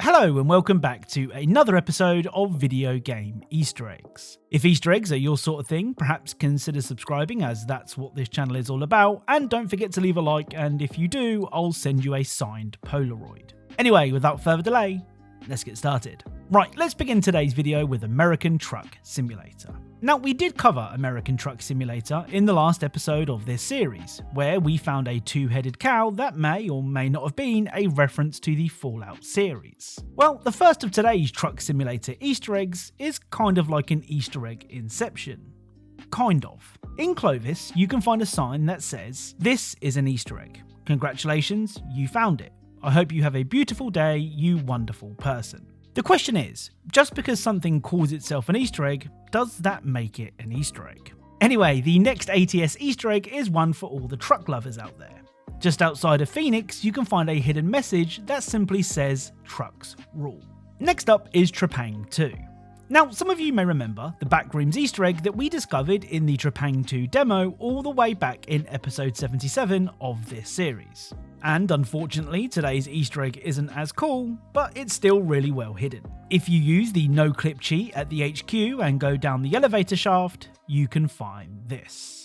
Hello and welcome back to another episode of Video Game Easter Eggs. If Easter eggs are your sort of thing, perhaps consider subscribing as that's what this channel is all about, and don't forget to leave a like, and if you do, I'll send you a signed Polaroid. Anyway, without further delay, let's get started. Right, let's begin today's video with American Truck Simulator. Now, we did cover American Truck Simulator in the last episode of this series, where we found a two-headed cow that may or may not have been a reference to the Fallout series. Well, the first of today's Truck Simulator Easter eggs is kind of like an Easter egg inception. Kind of. In Clovis, you can find a sign that says, "This is an Easter egg. Congratulations, you found it. I hope you have a beautiful day, you wonderful person." The question is, just because something calls itself an Easter egg, does that make it an Easter egg? Anyway, the next ATS Easter egg is one for all the truck lovers out there. Just outside of Phoenix, you can find a hidden message that simply says, "Trucks rule." Next up is Trepang 2. Now, some of you may remember the Backrooms Easter egg that we discovered in the Trepang 2 demo all the way back in episode 77 of this series. And unfortunately, today's Easter egg isn't as cool, but it's still really well hidden. If you use the no-clip cheat at the HQ and go down the elevator shaft, you can find this.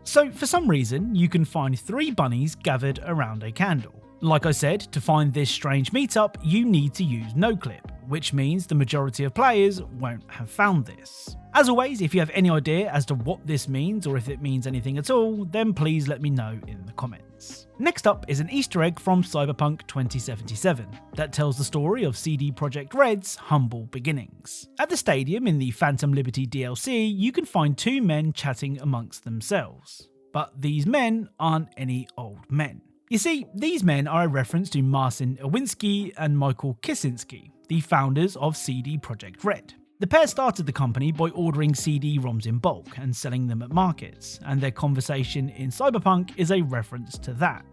So for some reason, you can find 3 bunnies gathered around a candle. Like I said, to find this strange meetup, you need to use no-clip, which means the majority of players won't have found this. As always, if you have any idea as to what this means or if it means anything at all, then please let me know in the comments. Next up is an Easter egg from Cyberpunk 2077 that tells the story of CD Projekt Red's humble beginnings. At the stadium in the Phantom Liberty DLC, you can find 2 men chatting amongst themselves. But these men aren't any old men. You see, these men are a reference to Marcin Iwinski and Michael Kicinski, the founders of CD Projekt Red. The pair started the company by ordering CD-ROMs in bulk and selling them at markets, and their conversation in Cyberpunk is a reference to that.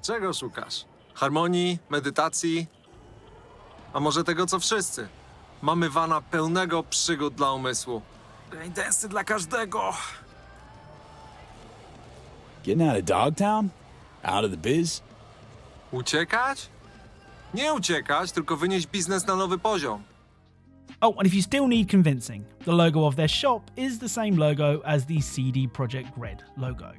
Czego szukasz? Harmonii, medytacji? A może tego co wszyscy? Mamy vana pełnego przygód dla umysłu. Braindensy dla każdego. Getting out of Dogtown? Out of the biz? Uciekać? Nie uciekać, tylko wynieść biznes na nowy poziom. Oh, and if you still need convincing, the logo of their shop is the same logo as the CD Projekt Red logo.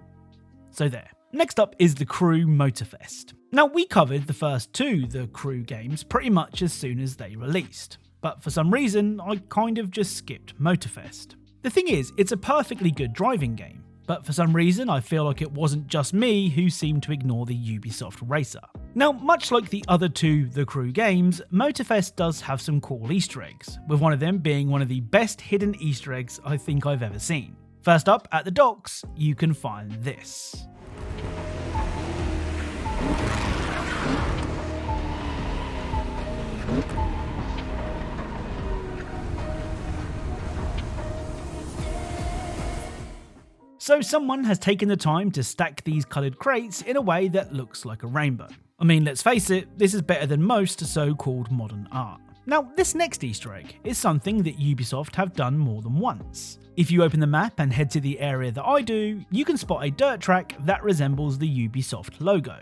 So there. Next up is the Crew Motorfest. Now, we covered the first 2 The Crew games pretty much as soon as they released, but for some reason I kind of just skipped Motorfest. The thing is, it's a perfectly good driving game, but for some reason I feel like it wasn't just me who seemed to ignore the Ubisoft racer. Now, much like the other 2 The Crew games, Motorfest does have some cool Easter eggs, with one of them being one of the best hidden Easter eggs I think I've ever seen. First up, at the docks, you can find this. So someone has taken the time to stack these coloured crates in a way that looks like a rainbow. I mean, let's face it, this is better than most so-called modern art. Now, this next Easter egg is something that Ubisoft have done more than once. If you open the map and head to the area that I do, you can spot a dirt track that resembles the Ubisoft logo.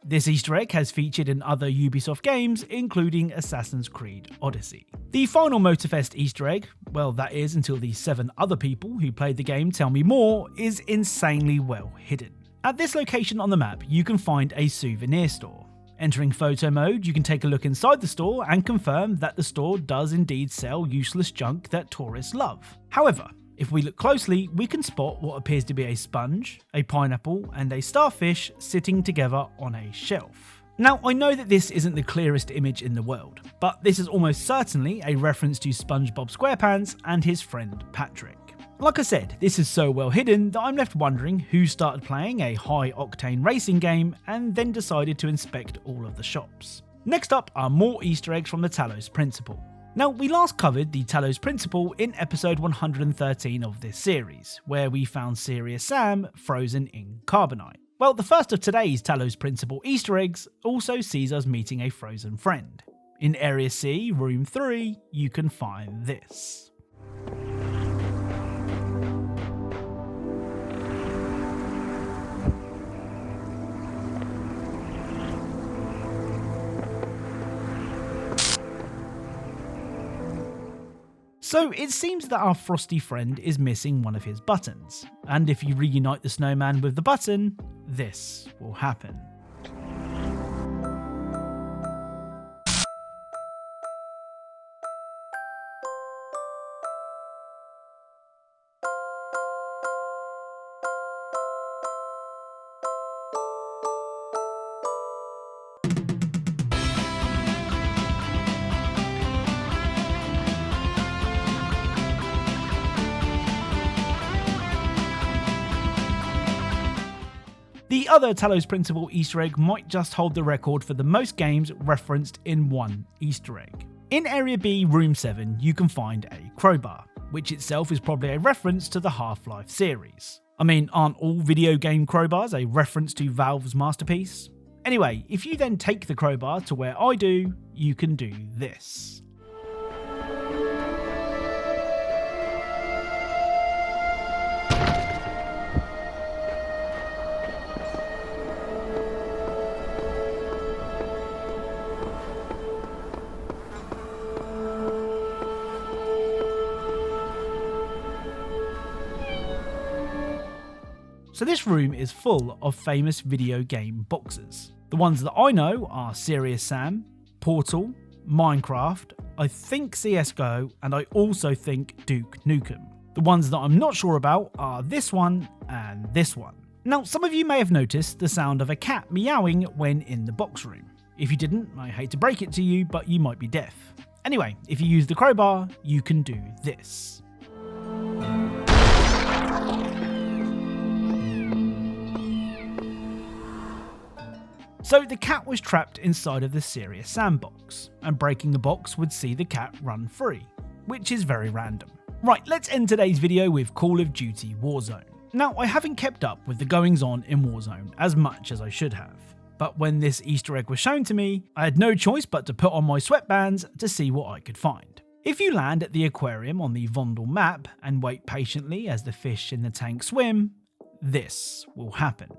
This Easter egg has featured in other Ubisoft games, including Assassin's Creed Odyssey. The final Motorfest Easter egg, well, that is until the 7 other people who played the game tell me more, is insanely well hidden. At this location on the map, you can find a souvenir store. Entering photo mode, you can take a look inside the store and confirm that the store does indeed sell useless junk that tourists love. However, if we look closely, we can spot what appears to be a sponge, a pineapple, and a starfish sitting together on a shelf. Now, I know that this isn't the clearest image in the world, but this is almost certainly a reference to SpongeBob SquarePants and his friend Patrick. Like I said, this is so well hidden that I'm left wondering who started playing a high-octane racing game and then decided to inspect all of the shops. Next up are more Easter eggs from the Talos Principle. Now, we last covered the Talos Principle in episode 113 of this series, where we found Serious Sam frozen in carbonite. Well, the first of today's Talos Principle Easter eggs also sees us meeting a frozen friend. In Area C, Room 3, you can find this. So it seems that our frosty friend is missing one of his buttons, and if you reunite the snowman with the button, this will happen. The other Talos Principle Easter egg might just hold the record for the most games referenced in one Easter egg. In Area B, Room 7, you can find a crowbar, which itself is probably a reference to the Half-Life series. I mean, aren't all video game crowbars a reference to Valve's masterpiece? Anyway, if you then take the crowbar to where I do, you can do this. So this room is full of famous video game boxes. The ones that I know are Serious Sam, Portal, Minecraft, I think CSGO, and I also think Duke Nukem. The ones that I'm not sure about are this one and this one. Now, some of you may have noticed the sound of a cat meowing when in the box room. If you didn't, I hate to break it to you, but you might be deaf. Anyway, if you use the crowbar, you can do this. So the cat was trapped inside of the Serious Sam box, and breaking the box would see the cat run free, which is very random. Right, let's end today's video with Call of Duty Warzone. Now, I haven't kept up with the goings on in Warzone as much as I should have, but when this Easter egg was shown to me, I had no choice but to put on my sweatbands to see what I could find. If you land at the aquarium on the Vondel map and wait patiently as the fish in the tank swim, this will happen.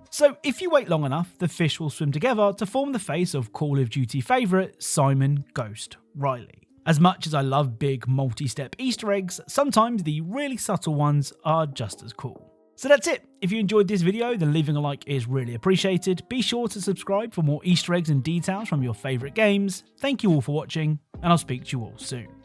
So if you wait long enough, the fish will swim together to form the face of Call of Duty favourite Simon Ghost Riley. As much as I love big multi-step Easter eggs, sometimes the really subtle ones are just as cool. So that's it. If you enjoyed this video, then leaving a like is really appreciated. Be sure to subscribe for more Easter eggs and details from your favourite games. Thank you all for watching, and I'll speak to you all soon.